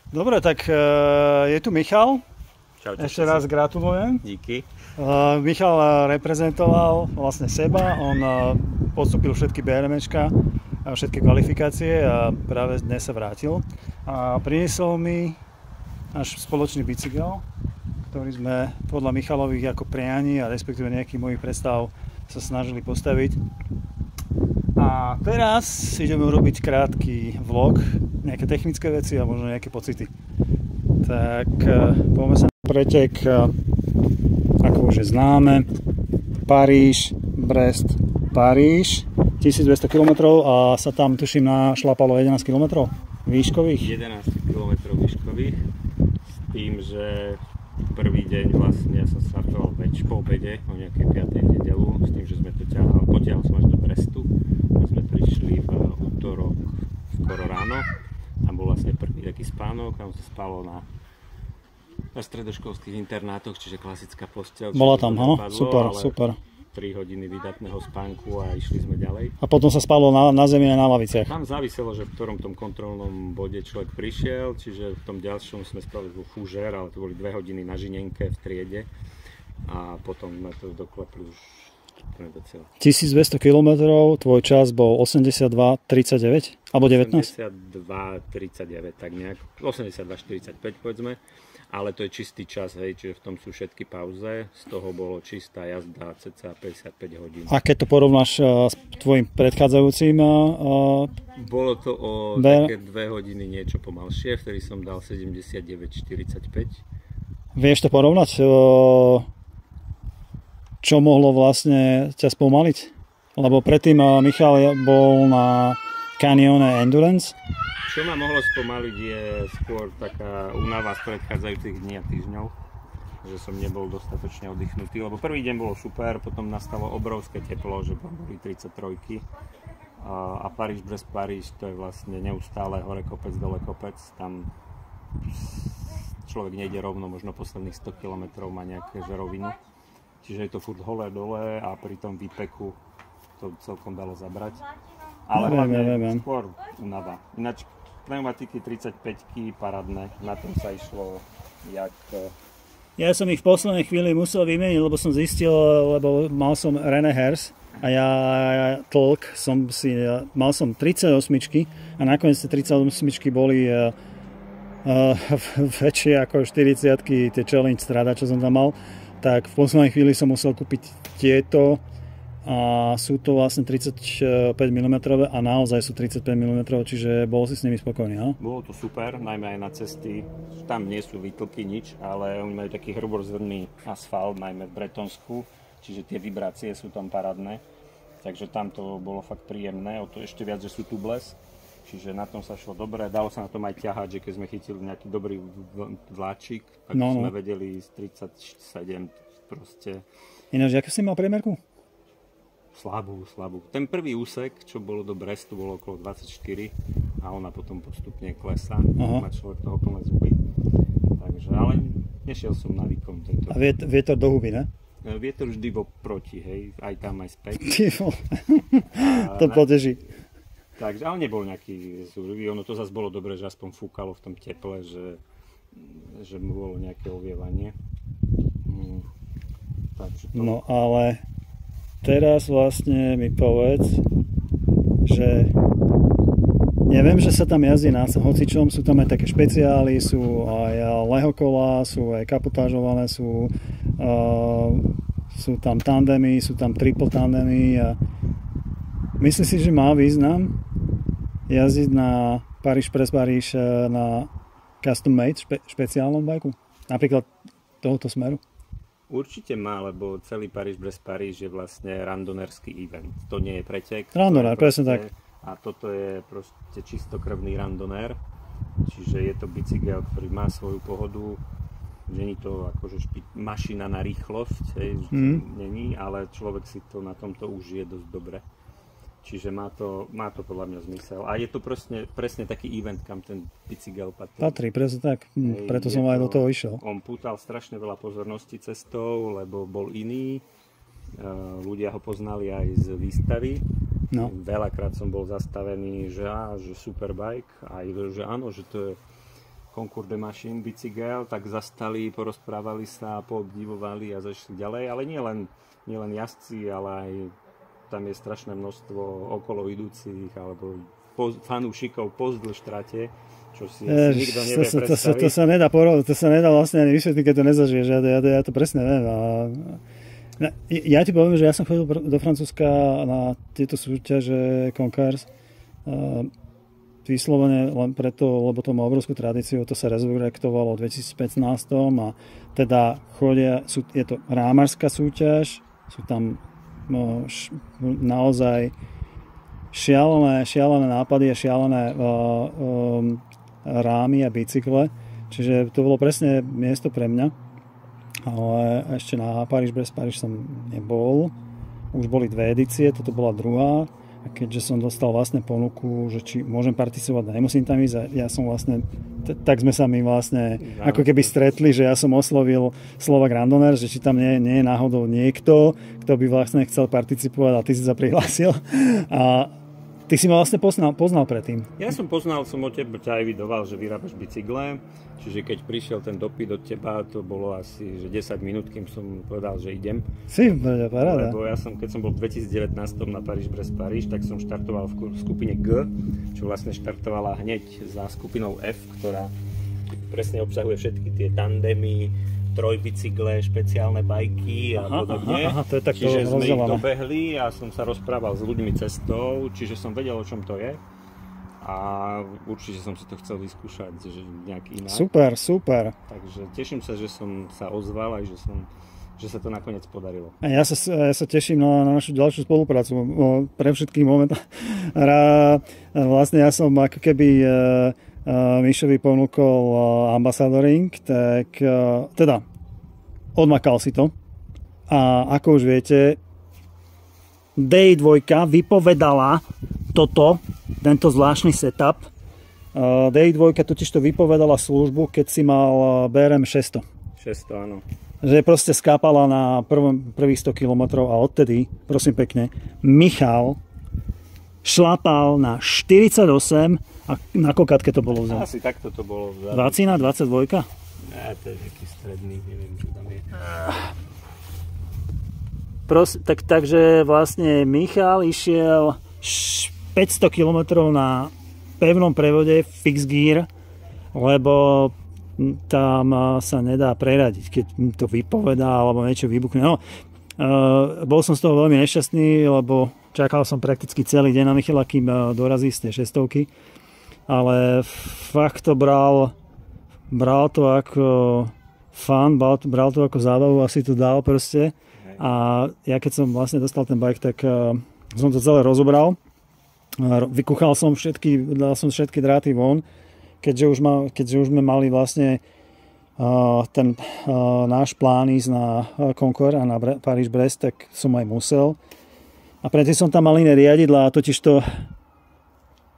Dobre, tak je tu Michal. Čaute, Ešte raz gratulujem. díky. Michal reprezentoval vlastne seba, on podstúpil všetky BRMčka, všetky kvalifikácie a práve dnes sa vrátil. A priniesol mi náš spoločný bicykel, ktorý sme podľa Michalových ako prianí a respektíve nejakých mojich predstav sa snažili postaviť. A teraz ideme urobiť krátky vlog, nejaké technické veci a možno nejaké pocity. Tak poďme sa na pretek, ako už je známe, Paríž, Brest, Paríž, 1200 km a sa tam tuším našlapalo 11 km výškových. 11 km výškových, s tým, že prvý deň vlastne som startoval po obede o nejakej 5. nedelu, s tým, že sme to potiahol som až do Brestu. A sme prišli v útorok skoro ráno. Tam bol vlastne prvý taký spánok, tam sa spalo na stredoškolských internátoch, čiže klasická posteľ. Bola tam, áno? Super, ale super. 3 hodiny vydatného spánku a išli sme ďalej. A potom sa spalo na zemi a na laviciach. Tam záviselo, že v ktorom tom kontrolnom bode človek prišiel, čiže v tom ďalšom sme spravili fúžer, ale to boli 2 hodiny na žinenke v triede a potom sme to doklepli už do cieľa. 1200 km, tvoj čas bol 82,39 alebo 19? 82,39 tak nejak, 82,45 povedzme. Ale to je čistý čas, hej, čiže v tom sú všetky pauze, z toho bolo čistá jazda cca 55 hodín. A keď to porovnáš s tvojim predchádzajúcim? Bolo to o také 2 hodiny niečo pomalšie, vtedy som dal 79,45. Vieš to porovnať? Čo mohlo vlastne ťa spomaliť? Lebo predtým Michal bol na Canyon Endurance. Čo ma mohlo spomaliť je skôr taká únava z predchádzajúcich dní a týždňov, že som nebol dostatočne oddychnutý, lebo prvý deň bolo super, potom nastalo obrovské teplo, že boli 33 a Paríž bez Paríž to je vlastne neustále hore kopec, dole kopec, tam človek nejde rovno, možno posledných 100 km má nejaké žerovinu, čiže je to furt hole dole a pri tom výpeku to celkom dalo zabrať. Ale hlavne skôr únava. Ináč pneumatiky 35-ky parádne, na tom sa išlo jak... Ja som ich v poslednej chvíli musel vymeniť, lebo som zistil, lebo mal som René Hers a ja tlk mal som 38-čky a nakoniec tie 38-čky boli väčšie ako 40-ky, tie challenge strada, čo som tam mal, tak v poslednej chvíli som musel kúpiť tieto. A sú to vlastne 35 mm a naozaj sú 35 mm, čiže bol si s nimi spokojný, áno? Bolo to super, najmä aj na cesty, tam nie sú výtlky nič, ale oni majú taký hrubozrný asfalt, najmä v Bretonsku, čiže tie vibrácie sú tam parádne, takže tam to bolo fakt príjemné, o to ešte viac, že sú tubles, čiže na tom sa šlo dobre, dalo sa na tom aj ťahať, že keď sme chytili nejaký dobrý vláčik, tak sme vedeli z 37 proste. Ináč, aké si mal priemerku? Slabú. Ten prvý úsek, čo bolo do Brestu, bolo okolo 24 a ona potom postupne klesá. Má človek toho plné zuby. Takže, ale nešiel som na výkon tento. A vietor do huby, ne? Vietor vždy proti, hej, aj tam, aj späť. To poteší. Takže, ale nebol nejaký zúrivý, ono to zase bolo dobre, že aspoň fúkalo v tom teple, že mu bolo nejaké ovievanie. Takže to... No ale... Teraz vlastne mi povedz, že neviem, že sa tam jazdí na hocičom, sú tam aj také špeciály, sú aj lehokola, sú aj kapotážované, sú tam tandemy, sú tam triple tandemy a myslím si, že má význam jazdiť na Paríž na custom made špeciálnom bajku, napríklad tohoto smeru. Určite má, lebo celý Paríž bez Paríž je vlastne randonerský event. To nie je pretek. Randoner, presne tak. A toto je proste čistokrvný randoner. Čiže je to bicykel, ktorý má svoju pohodu. Není to akože mašina na rýchlosť, není, ale človek si to na tomto užije dosť dobre. Čiže má to podľa mňa zmysel. A je to presne taký event, kam ten bicykel patrí. Patrí, presne tak. Preto som aj do toho išiel. On pútal strašne veľa pozornosti cestou, lebo bol iný. Ľudia ho poznali aj z výstavy. No. Veľakrát som bol zastavený, že super bike. Aj že áno, že to je Concours de Machine bicykel, tak zastali, porozprávali sa, poobdivovali a zašli ďalej, ale nie len jazdci, ale aj tam je strašné množstvo okolo idúcich alebo fanúšikov pozdĺž trate, čo si nikto nevie predstaviť. To sa nedá vlastne ani vysvetliť, keď to nezažiješ. Ja to presne viem. Ja ti poviem, že ja som chodil do Francúzska na tieto súťaže Concours vyslovene len preto, lebo to má obrovskú tradíciu, to sa rezurektovalo v 2015 a teda je to rámarská súťaž, sú tam naozaj šialené nápady a šialené rámy a bicykle, čiže to bolo presne miesto pre mňa, ale ešte na Paríž-Brest-Paríž som nebol, už boli 2 edície, toto bola druhá. A keďže som dostal vlastne ponuku, že či môžem participovať, nemusím tam ísť, ja som vlastne, tak sme sa mi vlastne ako keby stretli, že ja som oslovil Slovak Randonneurs, že či tam nie je náhodou niekto, kto by vlastne chcel participovať a ty si sa prihlásil. A ty si ma vlastne poznal predtým. Ja som poznal, som od teba ťa evidoval, že vyrábaš bicykle, čiže keď prišiel ten dopyt od teba, to bolo asi že 10 minút, kým som povedal, že idem. Paráda. Lebo keď som bol v 2019 na Paríž-Brest-Paríž, tak som štartoval v skupine G, čo vlastne štartovala hneď za skupinou F, ktorá presne obsahuje všetky tie tandemy, trojbicykle, špeciálne bajky a podobne. Čiže sme ich dobehli a som sa rozprával s ľuďmi cestou, čiže som vedel, o čom to je. A určite som si to chcel vyskúšať, že nejak inak. Super. Takže teším sa, že som sa ozval aj že sa to nakoniec podarilo. Ja sa teším na našu ďalšiu spoluprácu. Pre všetkých momentov. Vlastne ja som ako keby Mišovi ponúkol ambasadoring, tak teda odmakal si to. A ako už viete, DI2 vypovedala tento zvláštny setup. DI2 totiž to vypovedala službu, keď si mal BRM 600. 600, áno. Že proste skápala na prvých 100 km a odtedy, prosím pekne, Michal šlapal na 48 a na kokátke to bolo vzal. Asi takto to bolo vzal. 20, 22? Ne, to je nejaký stredný, neviem, čo tam je. Takže vlastne Michal išiel 500 km na pevnom prevode fix gear, lebo tam sa nedá preradiť, keď to vypovedá alebo niečo vybuchne. Bol som z toho veľmi nešťastný, lebo čakal som prakticky celý deň na Michala, kým dorazí z tej 600-ky. Ale fakt to bral to ako fun, bral to ako zábavu, asi to dal proste. A ja keď som vlastne dostal ten bike, tak som to celé rozobral. Vykúchal som dal som všetky dráty von, keďže už sme mali vlastne ten náš plán ísť na Concours a na Paríž-Brest, tak som aj musel. A predtým som tam mal iné riadidlá, totiž to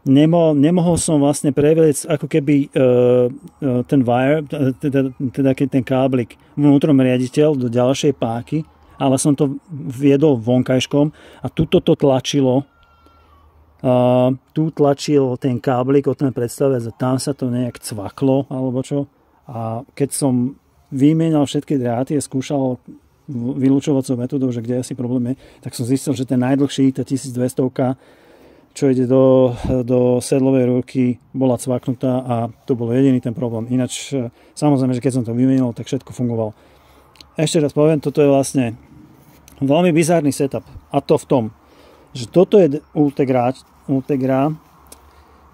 nemohol som vlastne previesť ako keby ten wire, teda ten káblik vnútrom riaditeľ do ďalšej páky, ale som to viedol vonkajškom a tuto to tlačilo. Tu tlačil ten káblik od ten predstavec a tam sa to nejak cvaklo alebo čo. A keď som vymienal všetky dráty a skúšal vylúčovacou metodou, že kde asi problém je, tak som zistil, že ten najdlhší, tá 1200, čo ide do sedlovej ruky, bola cvaknutá a to bol jediný ten problém. Ináč, samozrejme, že keď som to vymienil, tak všetko fungovalo. Ešte raz poviem, toto je vlastne veľmi bizárny setup. A to v tom, že toto je Ultegra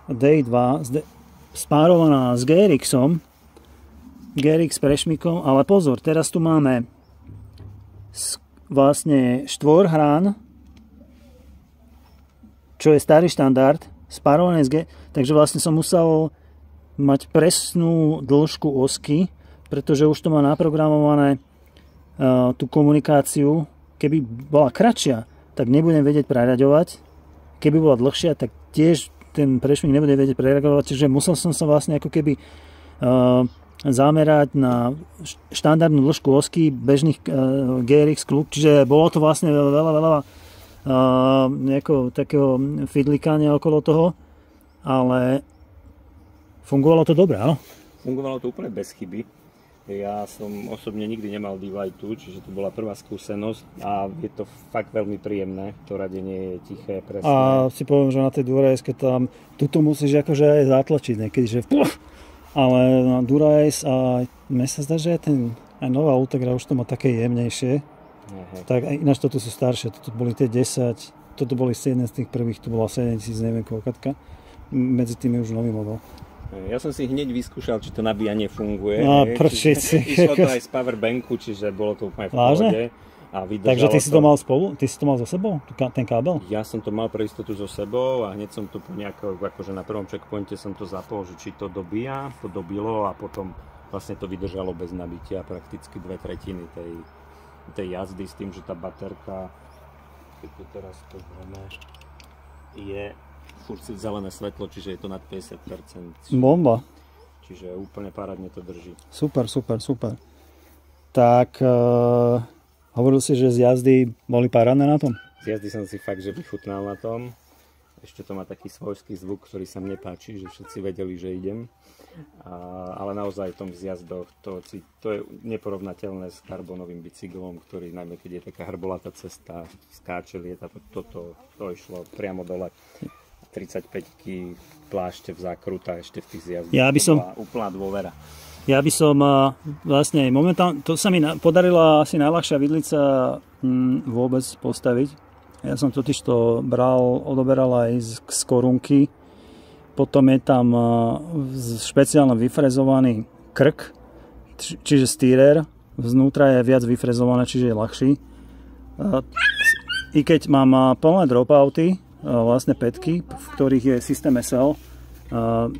DI2 spárovaná s GRX-om, GRX prešmikom, ale pozor, teraz tu máme vlastne štvorhrán, čo je starý štandard, spárované s takže vlastne som musel mať presnú dĺžku osky, pretože už to má naprogramované tú komunikáciu. Keby bola kratšia, tak nebudem vedieť preraďovať. Keby bola dlhšia, tak tiež ten prešmik nebude vedieť preraďovať, čiže musel som sa vlastne ako keby zamerať na štandardnú dĺžku osky bežných GRX klub, čiže bolo to vlastne veľa nejakého takého fidlikania okolo toho, ale fungovalo to dobre, áno? fungovalo to úplne bez chyby. Ja som osobne nikdy nemal D-Lightu, čiže to bola prvá skúsenosť a je to fakt veľmi príjemné. To radenie je tiché, presné. A si poviem, že na tej Dura-Ace tam, tuto musíš akože aj zatlačiť niekedy, že ale na Dura-Ace a mne sa zdá, že aj nová Ultegra už to má také jemnejšie. Aha. Tak ináč toto sú staršie, toto boli tie 10, toto boli 7 z tých prvých, to bola 7000, neviem koľkatka. Medzi tým je už nový model. Ja som si hneď vyskúšal, či to nabíjanie funguje. No, prčici. Išlo to aj z powerbanku, čiže bolo to úplne v pohode. A takže ty si to mal spolu? Ty si to mal so sebou? Ten kábel? Ja som to mal pre istotu so sebou a hneď som to po nejako, akože na prvom checkpointe som to zapol, že či to dobíja, to dobilo a potom vlastne to vydržalo bez nabitia prakticky 2/3 tej jazdy s tým, že tá baterka, keď to teraz pozrieme, je furt zelené svetlo, čiže je to nad 50%. Bomba. Čiže úplne parádne to drží. Super. Tak hovoril si, že z jazdy boli parádne na tom? Z jazdy som si fakt, že vychutnal na tom. Ešte to má taký svojský zvuk, ktorý sa mne páči, že všetci vedeli, že idem. Ale naozaj v tom zjazdoch to je neporovnateľné s karbonovým bicyklom, ktorý najmä keď je taká hrbolatá cesta, skáče, lieta, to išlo priamo dole. 35-ky plášte v zákruta ešte v tých zjazdoch. Úplná dôvera. Ja by som vlastne momentálne, to sa mi podarila asi najľahšia vidlica vôbec postaviť. Ja som totiž to odoberal aj z korunky. Potom je tam špeciálne vyfrezovaný krk, čiže stýrer. Vznútra je viac vyfrezované, čiže je ľahší. I keď mám plné dropouty, vlastne pätky, v ktorých je systém SL,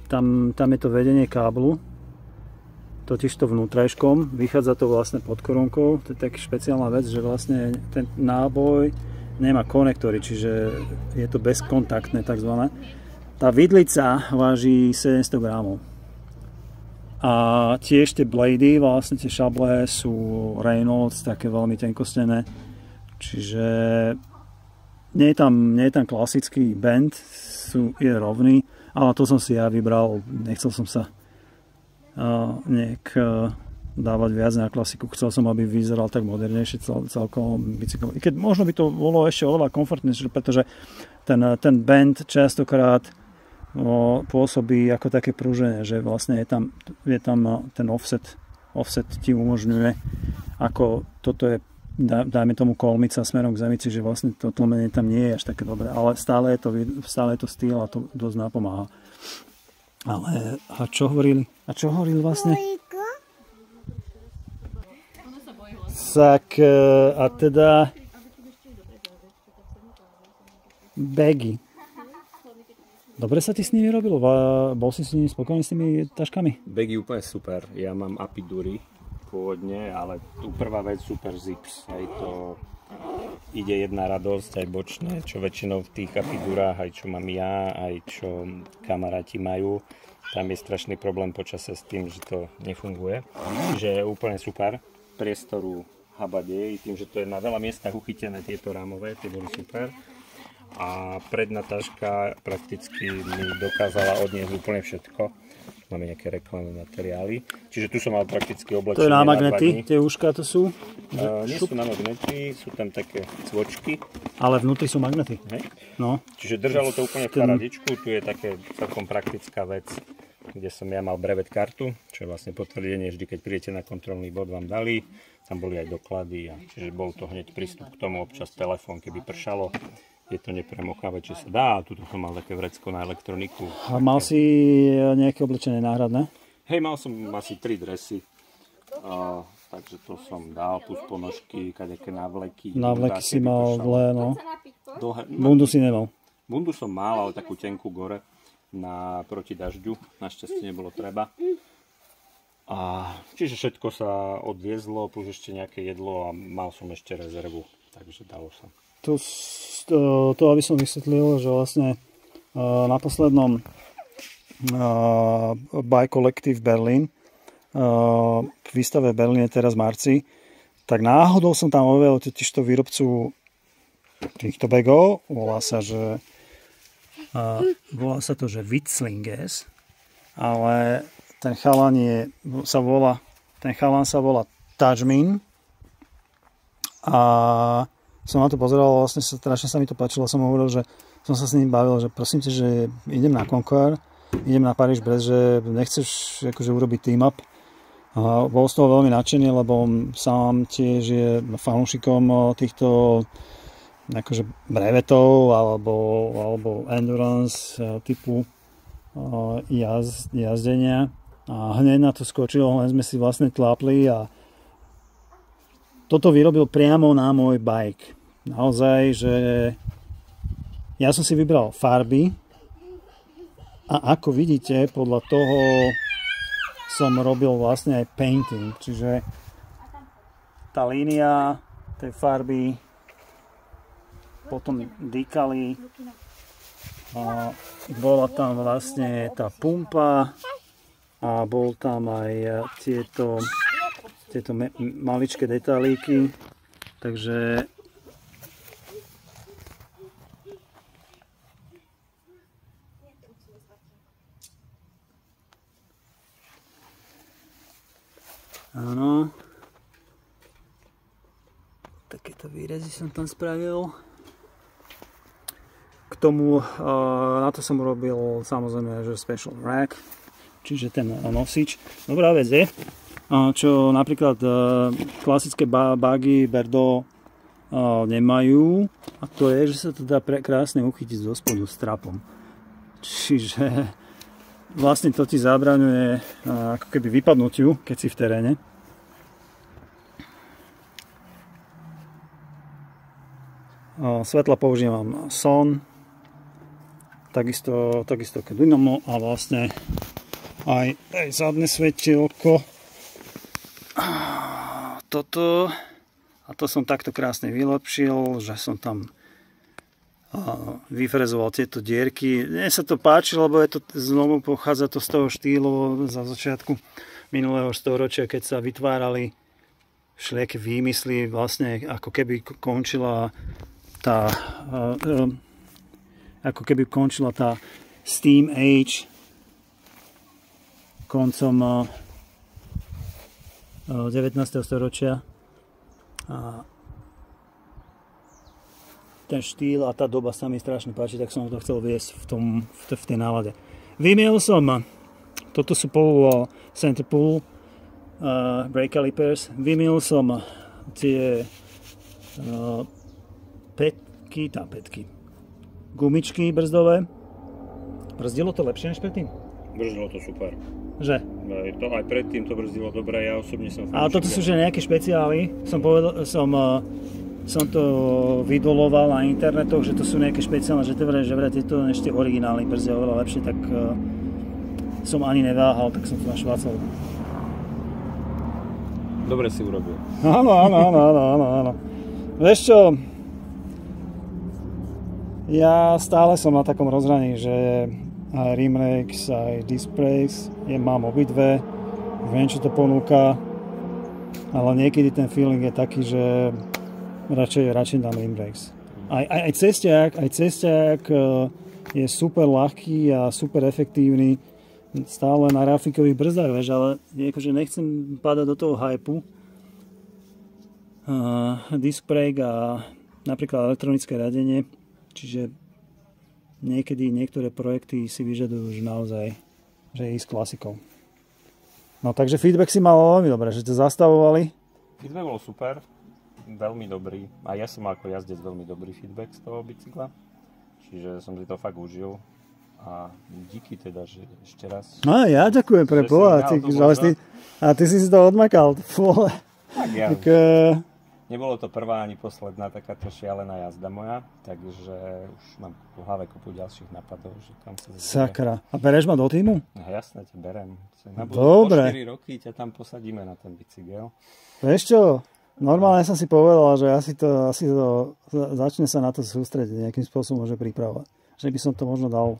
tam je to vedenie káblu, totiž to vnútrajškom, vychádza to vlastne pod korunkou. To je taká špeciálna vec, že vlastne ten náboj nemá konektory, čiže je to bezkontaktné takzvané. Tá vidlica váži 700 gramov. A tiež tie blady, vlastne tie šable sú Reynolds, také veľmi tenkostené. Čiže nie je tam klasický bend, je rovný, ale to som si ja vybral, nechcel som sa dávať viac na klasiku. Chcel som, aby vyzeral tak modernejšie celkom bicykel. I keď možno by to bolo ešte oveľa komfortnejšie, pretože ten bend častokrát pôsobí ako také prúženie, že vlastne je tam ten offset ti umožňuje, ako toto je, dajme tomu kolmica smerom k zemici, že vlastne to tlmenie tam nie je až také dobré, ale stále je to styl a to dosť napomáha. Ale a čo hovorili vlastne? Tak a teda bagy. Dobre sa ti s nimi robilo? Bol si s nimi spokojný s tými taškami? Bagy úplne super. Ja mám Apidury pôvodne, ale tu prvá vec super zips. Aj to ide jedna radosť, aj bočné, čo väčšinou v tých Apidurách, aj čo mám ja, aj čo kamaráti majú. Tam je strašný problém počase s tým, že to nefunguje. Čiže je úplne super. Priestoru habadej, tým, že to je na veľa miestach uchytené tieto rámové, tie boli super. A predná taška prakticky mi dokázala odniesť úplne všetko. Máme nejaké reklamné materiály. Čiže tu som mal prakticky oblečenie. To je na magnety, tie uška to sú? Nie sú na magnety, sú tam také cvočky. Ale vnútri sú magnety. Hej. No. Čiže držalo to úplne v paradičku. Tu je také celkom praktická vec, kde som ja mal brevet kartu, čo je vlastne potvrdenie, vždy keď prídete na kontrolný bod vám dali. Tam boli aj doklady, čiže bol to hneď prístup k tomu, občas telefón, keby pršalo. Je to nepremochavé, či sa dá. A tuto som mal také vrecko na elektroniku. A mal si nejaké oblečenie náhradné? Hej, mal som asi 3 dresy. Takže to som dal, plus ponožky, kadejaké návleky. Návleky si mal dlhé, no. Bundu si nemal? Bundu som mal, ale takú tenkú gore proti dažďu. Našťastie nebolo treba. Čiže všetko sa odviezlo, plus ešte nejaké jedlo a mal som ešte rezervu. Takže dalo sa. To aby som vysvetlil, že vlastne na poslednom Bike Collective Berlin v výstave v Berlíne teraz v marci, tak náhodou som tam objavil totižto výrobcu týchto bagov. Volá sa to, že Witzlinges, ale ten chalan sa volá Tajmin. A som na to pozeral, vlastne strašne sa mi to páčilo, som hovoril, že som sa s ním bavil, že prosím ťa, že idem na Concours, idem na Paríž-Brest, že nechceš akože urobiť team-up. A bol z toho veľmi nadšený, lebo on sám tiež je fanúšikom týchto akože brevetov alebo endurance typu jazdenia. A hneď na to skočil, len sme si vlastne tlápli a toto vyrobil priamo na môj bike. Naozaj, že ja som si vybral farby a ako vidíte, podľa toho som robil vlastne aj painting. Čiže tá línia tej farby, potom dýkali, bola tam vlastne tá pumpa a bol tam aj tieto maličké detálíky, takže áno, takéto výrezy som tam spravil. K tomu, na to som urobil samozrejme, že special rack, čiže ten nosič. Dobrá vec je, čo napríklad klasické buggy Berdo nemajú, a to je, že sa to dá krásne uchytiť zo spodu strapom. Čiže vlastne to ti zabraňuje ako keby vypadnutiu, keď si v teréne. Svetla používam Son, takisto Dynamo a vlastne aj zadné svetielko. Toto, a to som takto krásne vylepšil, že som tam vyfrezoval tieto dierky. Mne sa to páči, lebo je to znovu pochádza to z toho štýlu za začiatku minulého storočia, keď sa vytvárali všelijaké výmysly, vlastne ako keby končila tá Steam Age koncom 19. storočia. A ten štýl a tá doba sa mi strašne páči, tak som to chcel viesť v tej nálade. Vymiel som, toto sú center pull brake calipers, vymiel som tie pätky, gumičky brzdové. Brzdilo to lepšie než predtým? Brzdilo to super. Že? Aj predtým to brzdilo dobre, ja osobne som... Ale toto sú že nejaké špeciály. Som to vydoloval na internetoch, že to sú nejaké špeciálne, že vraj tieto ešte originálne brzdia oveľa lepšie, tak som ani neváhal, tak som to našvácal. Dobre si urobil. Áno. Vieš čo? Ja stále som na takom rozhraní, že aj rim brakes, aj disc brakes, mám obidve, viem, čo to ponúka, ale niekedy ten feeling je taký, že radšej dám rim brakes. Aj cestiak je super ľahký a super efektívny, stále na rafikových brzdách, vieš, ale akože nechcem padať do toho hypu. Disc brake a napríklad elektronické riadenie, čiže niekedy niektoré projekty si vyžadujú už naozaj, že ísť klasikou. No takže feedback si mal veľmi dobré, že ste zastavovali. Feedback bol super, veľmi dobrý. A ja som ako jazdec veľmi dobrý feedback z toho bicykla. Čiže som si to fakt užil. A díky teda, že ešte raz. No ja ďakujem pre Boha. A ty si to odmakal. Tak ja. Nebolo to prvá ani posledná takáto šialená jazda moja, takže už mám v hlave kopu ďalších nápadov, že kam sa zase... Sakra. A bereš ma do týmu? No, jasne, ťa berem. Dobre. Po 4 roky ťa tam posadíme na ten bicykel. Vieš čo? Normálne som si povedal, že asi to začne sa na to sústrediť, nejakým spôsobom môže pripravovať. Že by som to možno dal.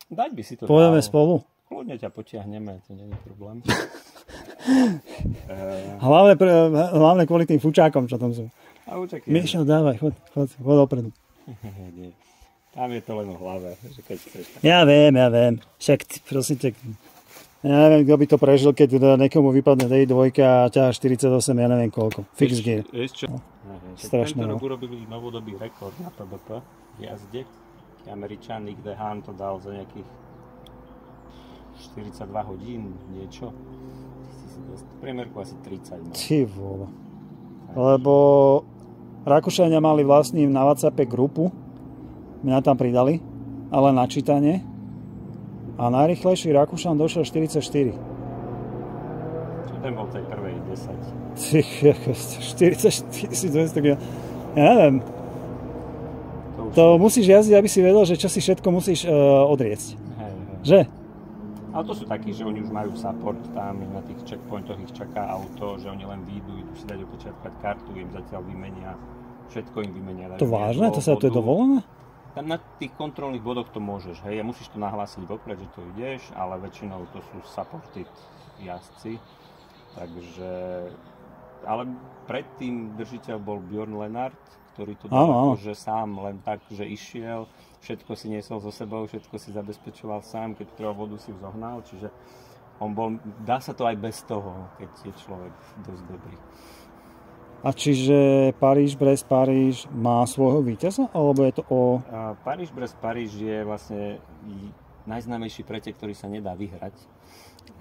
Dať by si to Pôjdeme spolu? Kľudne ťa potiahneme, to nie je problém. Hlavne kvôli tým fučákom, čo tam sú. Miešo, dávaj, chod opredu. Tam je to len o hlave, že keď chceš. Ja viem. Však prosím ťa, Ja neviem, kto by to prežil, keď niekomu vypadne D2 a ťaha 48, ja neviem koľko. Fix gear. Strašné. Tento rok urobili novodobý rekord na PBP v jazde. Američan Nick DeHaan to dal za nejakých 42 hodín, niečo. Priemerku asi 30. No. Ty vole. Lebo Rakúšania mali vlastní na WhatsAppe grupu, mňa tam pridali, ale na čítanie. A najrýchlejší Rakúšan došiel 44. Čo ten bol tej prvej 10? 44 200 km. Ja neviem. To musíš jazdiť, aby si vedel, že čo si všetko musíš odriecť. Hej. Že? Ale to sú takí, že oni už majú support tam, na tých checkpointoch ich čaká auto, že oni len výjdu, idú si dať opečatkať kartu, im zatiaľ vymenia, všetko im vymenia. To vážne? To je dovolené? Tam na tých kontrolných bodoch to môžeš, hej, a musíš to nahlásiť vopred, že to ideš, ale väčšinou to sú supported jazdci, takže, ale predtým držiteľ bol Björn Lennart, ktorý to dal akože sám len tak, že išiel, všetko si niesol so sebou, všetko si zabezpečoval sám, keď potreboval vodu si ju zohnal, čiže on bol, dá sa to aj bez toho, keď je človek dosť dobrý. A čiže Paríž-Brest-Paríž má svojho víťaza, alebo je to o... Paríž-Brest-Paríž je vlastne najznámejší pretek, ktorý sa nedá vyhrať.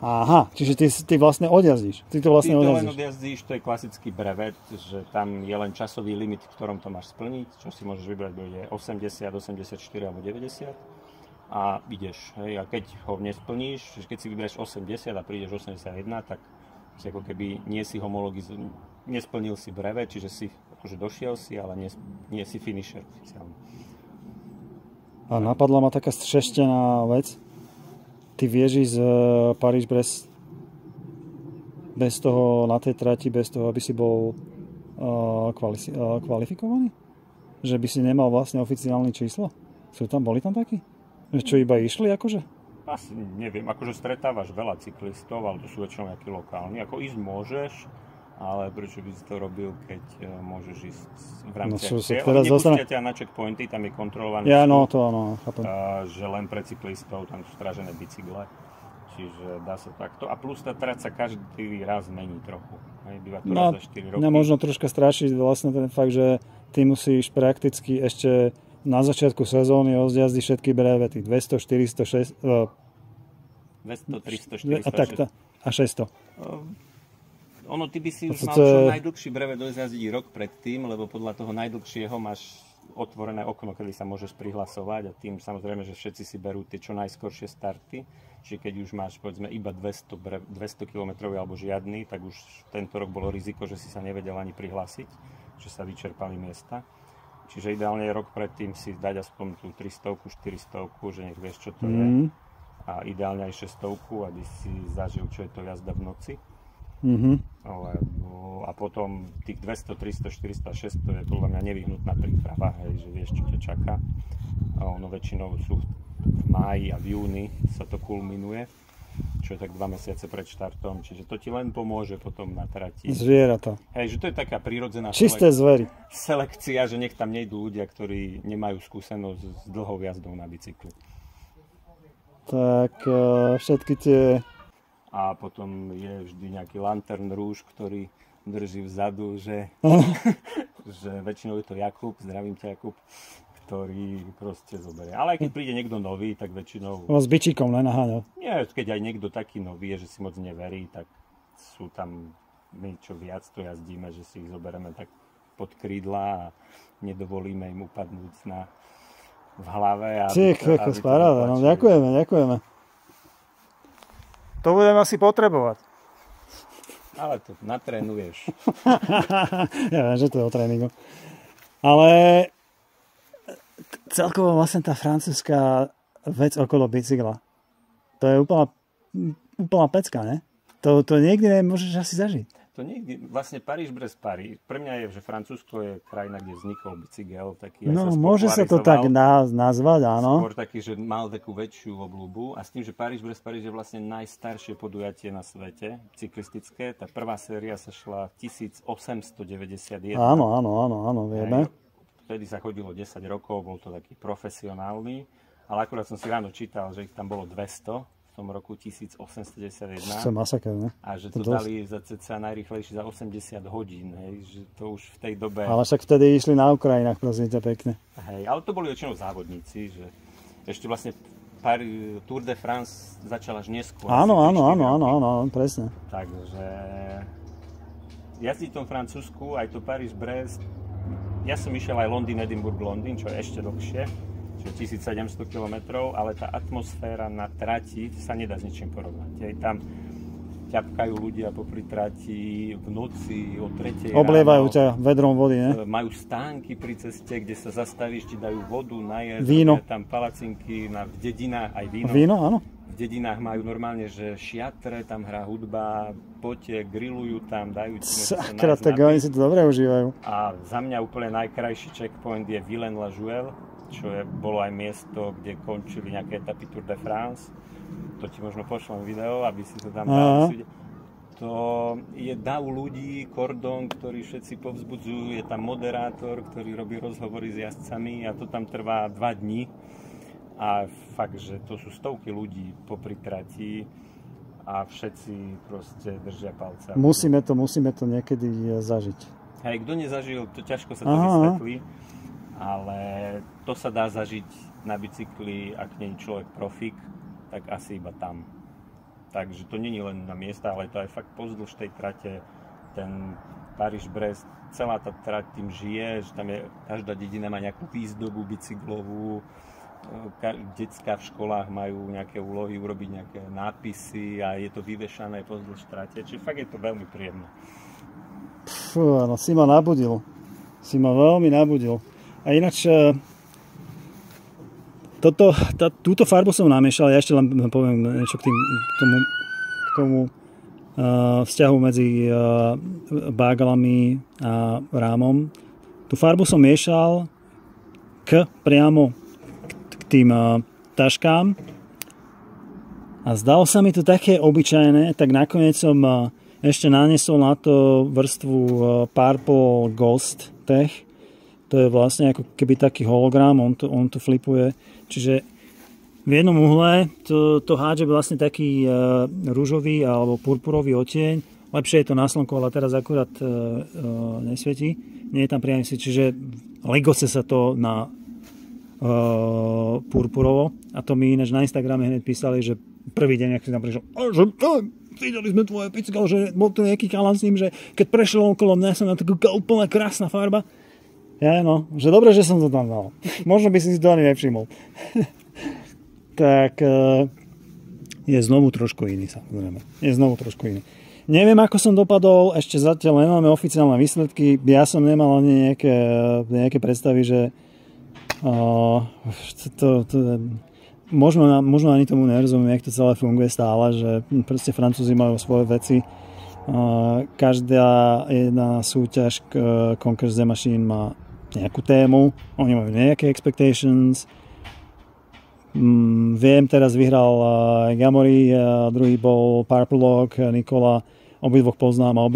Aha, čiže ty vlastne odjazdíš. Ty to len odjazdíš, to je klasický brevet, že tam je len časový limit, v ktorom to máš splniť, čo si môžeš vybrať, bude 80, 84 alebo 90 a ideš. Hej, a keď ho nesplníš, keď si vyberáš 80 a prídeš 81, tak si ako keby nesplnil si brevet, čiže si akože došiel si, ale nie si finisher oficiálne. A napadla ma taká šeštená vec. Ty vieš ísť z Paríž-Brest bez toho, na tej trati, bez toho, aby si bol kvalifikovaný? Že by si nemal vlastne oficiálne číslo? Boli tam takí? Čo iba išli akože? Asi neviem, akože stretávaš veľa cyklistov, ale to sú väčšinou nejakí lokálni. Ako ísť môžeš, ale prečo by si to robil, keď môžeš ísť v rámci akcie? Oni nepustia ťa na checkpointy, tam je kontrolovaný chápem. Že len pre cyklistov, tam sú strážené bicykle, čiže dá sa takto. A plus tá trať sa každý raz mení trochu, býva to raz za 4 roky. Mňa možno troška strašiť vlastne ten fakt, že ty musíš prakticky ešte na začiatku sezóny odjazdiť všetky brevety, 200, 400, 200, 300, 400, a 600. Ty by si už mal čo najdlhší brevet dojazdiť rok predtým, lebo podľa toho najdlhšieho máš otvorené okno, kedy sa môžeš prihlasovať a tým samozrejme, že všetci si berú tie čo najskoršie starty. Čiže keď už máš povedzme iba 200 km alebo žiadny, tak už tento rok bolo riziko, že si sa nevedel ani prihlásiť, že sa vyčerpali miesta. Čiže ideálne je rok predtým si dať aspoň tú 300, 400, že nech vieš, čo to je. A ideálne aj 600, aby si zažil, čo je to jazda v noci. A potom tých 200, 300, 400, 600 je podľa mňa nevyhnutná príprava, že vieš, čo ťa čaká. A ono väčšinou sú v máji a v júni sa to kulminuje, čo je tak 2 mesiace pred štartom, čiže to ti len pomôže potom na trati. Zvieratá. Že to je taká prírodzená čisté zvery. Selekcia, že nech tam nejdú ľudia, ktorí nemajú skúsenosť s dlhou jazdou na bicykli. Tak všetky tie... A potom je vždy nejaký Lantern Rouge, ktorý drží vzadu, že väčšinou je to Jakub, zdravím ťa Jakub, ktorý proste zoberie. Ale aj keď príde niekto nový, tak väčšinou... S bičíkom nenaháňal. Nie, keď aj niekto taký nový je, že si moc neverí, tak sú tam my, čo viac to jazdíme, že si ich zoberieme tak pod krídla a nedovolíme im upadnúť v hlave. Paráda, no ďakujeme. To budem asi potrebovať. Ale to natrénuješ. Ja viem, že to je o tréningu. Ale celkovo vlastne tá francúzska vec okolo bicykla, to je úplná pecka, ne? To niekdy nemôžeš asi zažiť. To niekdy, vlastne Paríž-Brest-Paríž, pre mňa je, že Francúzsko je krajina, kde vznikol bicykel, taký no, môže sa to tak nazvať, áno. Skôr taký, že mal takú väčšiu obľúbu a s tým, že Paríž-Brest-Paríž je vlastne najstaršie podujatie na svete, cyklistické. Tá prvá séria sa šla 1891. Áno, vieme. Vtedy sa chodilo 10 rokov, bol to taký profesionálny, ale akurát som si ráno čítal, že ich tam bolo 200 v tom roku 1891. To je masaker, ne? A že to dali za cca najrýchlejšie za 80 hodín, hej, že to už v tej dobe... Ale však vtedy išli na Ukrajinách, prosím ťa pekne. Hej, ale to boli väčšinou závodníci, že ešte vlastne Tour de France začal až neskôr. Áno, presne. Takže jazdiť v tom Francúzsku, aj to Paríž-Brest, ja som išiel aj Londýn, Edinburgh, Londýn, čo je ešte dlhšie, čo je 1700 km, ale tá atmosféra na trati sa nedá s ničím porovnať. Hej, tam ťapkajú ľudia popri trati v noci o 3:00 ráno. Oblievajú ťa vedrom vody, ne? Majú stánky pri ceste, kde sa zastavíš, ti dajú vodu, najesť. Víno. Tam palacinky, v dedinách aj víno. Víno, áno. V dedinách majú normálne, že šiatre, tam hrá hudba, pote, grillujú tam, dajú ti Sakra, tak oni si to dobre užívajú. A za mňa úplne najkrajší checkpoint je Villaine-la-Juelle, čo bolo aj miesto, kde končili nejaké etapy Tour de France. To ti možno pošlem video, aby si to tam dal vidieť. To je dav ľudí, kordón, ktorý všetci povzbudzujú, je tam moderátor, ktorý robí rozhovory s jazdcami a to tam trvá 2 dní. A fakt, že to sú stovky ľudí popri trati a všetci proste držia palce. Musíme to niekedy zažiť. Hej, kto nezažil, to ťažko sa to vysvetlí, ale to sa dá zažiť na bicykli, ak nie je človek profík, tak asi iba tam. Takže to nie je len na miesta, ale to aj fakt pozdĺž tej trate, ten Paríž-Brest, celá tá trať tým žije, že tam je, každá dedina má nejakú výzdobu bicyklovú, detská v školách majú nejaké úlohy, urobiť nejaké nápisy a je to vyvešané pozdĺž trate, čiže fakt je to veľmi príjemné. Fú, áno, si ma nabudil. Si ma veľmi nabudil. A ináč, túto farbu som namiešal, ja ešte len poviem niečo k tomu vzťahu medzi bágalami a rámom. Tú farbu som miešal priamo k tým taškám a zdalo sa mi to také obyčajné, tak nakoniec som ešte nanesol na to vrstvu Purple Ghost Tech. To je vlastne ako keby taký hologram, on to flipuje. Čiže v jednom uhle to hádže vlastne taký ružový alebo purpurový odtieň. Lepšie je to na slnku, ale teraz akurát nesvietí. Nie je tam priamy sviet, čiže ligoce sa to na purpurovo. A to mi ináč na Instagrame hneď písali, že prvý deň, ak si tam prišiel, videli sme tvoje bicykel, že bol tu nejaký chalan s ním, že keď prešiel okolo mňa, som na takú úplne krásna farba. Ja, no, že dobre, že som to tam dal. Možno by si to ani nevšimol. Tak je znovu trošku iný, samozrejme. Neviem, ako som dopadol, ešte zatiaľ nemáme oficiálne výsledky. Ja som nemal ani nejaké predstavy, že možno ani tomu nerozumiem, jak to celé funguje stále, že proste Francúzi majú svoje veci. Každá jedna súťaž Concours des Machines má nejakú tému, oni majú nejaké expectations. Viem, teraz vyhral Gamori, druhý bol Purple Log, Nikola, obidvoch poznám a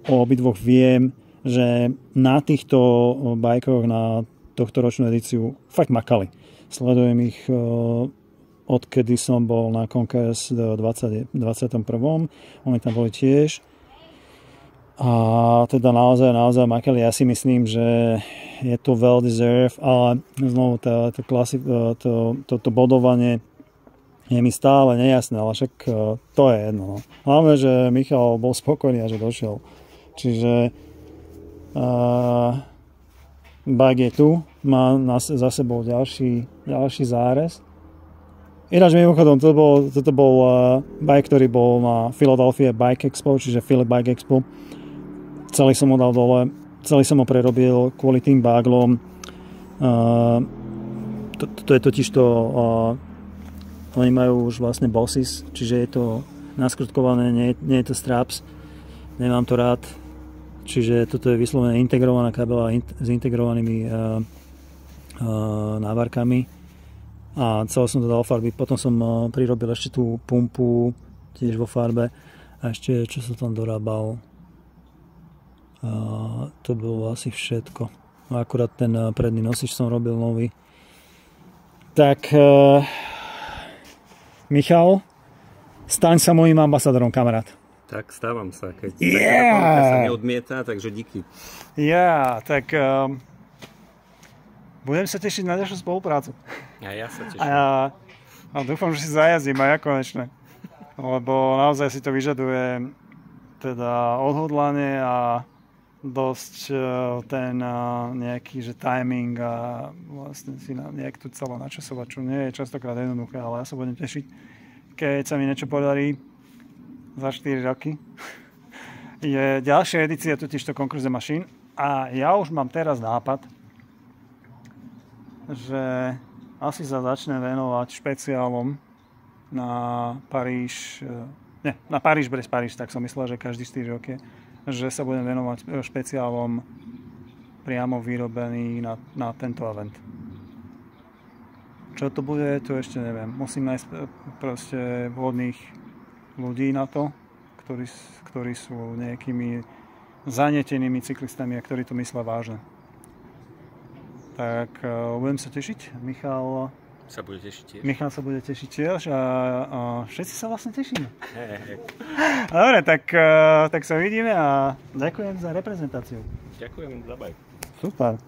obidvoch viem, že na týchto bajkoch, na tohto ročnú edíciu fakt makali. Sledujem ich odkedy som bol na Concours v 21. Oni tam boli tiež. A teda naozaj makali. Ja si myslím, že je to well deserved, ale znovu to bodovanie je mi stále nejasné, ale však to je jedno. No. Hlavne, že Michal bol spokojný a že došiel. Čiže bike je tu, má za sebou ďalší zárez. Ináč mimochodom, toto bol bike, ktorý bol na Philadelphia Bike Expo, čiže Philly Bike Expo. Celý som ho dal dole, celý som ho prerobil kvôli tým báglom. To je totižto, oni majú už vlastne bosses, čiže je to naskrutkované, nie je to straps, nemám to rád. Čiže toto je vyslovené integrovaná kabela s integrovanými návarkami a celé som to dal farby. Potom som prirobil ešte tú pumpu tiež vo farbe a ešte čo som tam dorábal. To bolo asi všetko. Akurát ten predný nosič som robil nový. Tak Michal, Staň sa môjim ambasádorom, kamarát. Tak stávam sa, keď sa neodmieta, takže díky. Tak budem sa tešiť na ďalšiu spoluprácu. A ja sa teším. A dúfam, že si zajazdím aj ja konečne. Lebo naozaj si to vyžaduje teda odhodlanie a dosť ten nejaký, že timing a vlastne si nejak tu celé načasovať, čo nie je častokrát jednoduché, ale ja sa budem tešiť, keď sa mi niečo podarí za 4 roky. Je ďalšia edícia totižto Concours des Machines a ja už mám teraz nápad, že asi sa začne venovať špeciálom na Paríž, na Paríž-Brest-Paríž, tak som myslel, že každý 4 roky, že sa budem venovať špeciálom priamo vyrobený na tento event. Čo to bude, to ešte neviem. Musím nájsť proste vhodných ľudí na to, ktorí sú nejakými zanietenými cyklistami a ktorí to myslia vážne. Tak budem sa tešiť. Michal sa bude tešiť tiež. Michal sa bude tešiť tiež a všetci sa vlastne tešíme. Dobre, tak sa vidíme a ďakujem za reprezentáciu. Ďakujem za bajk. Super.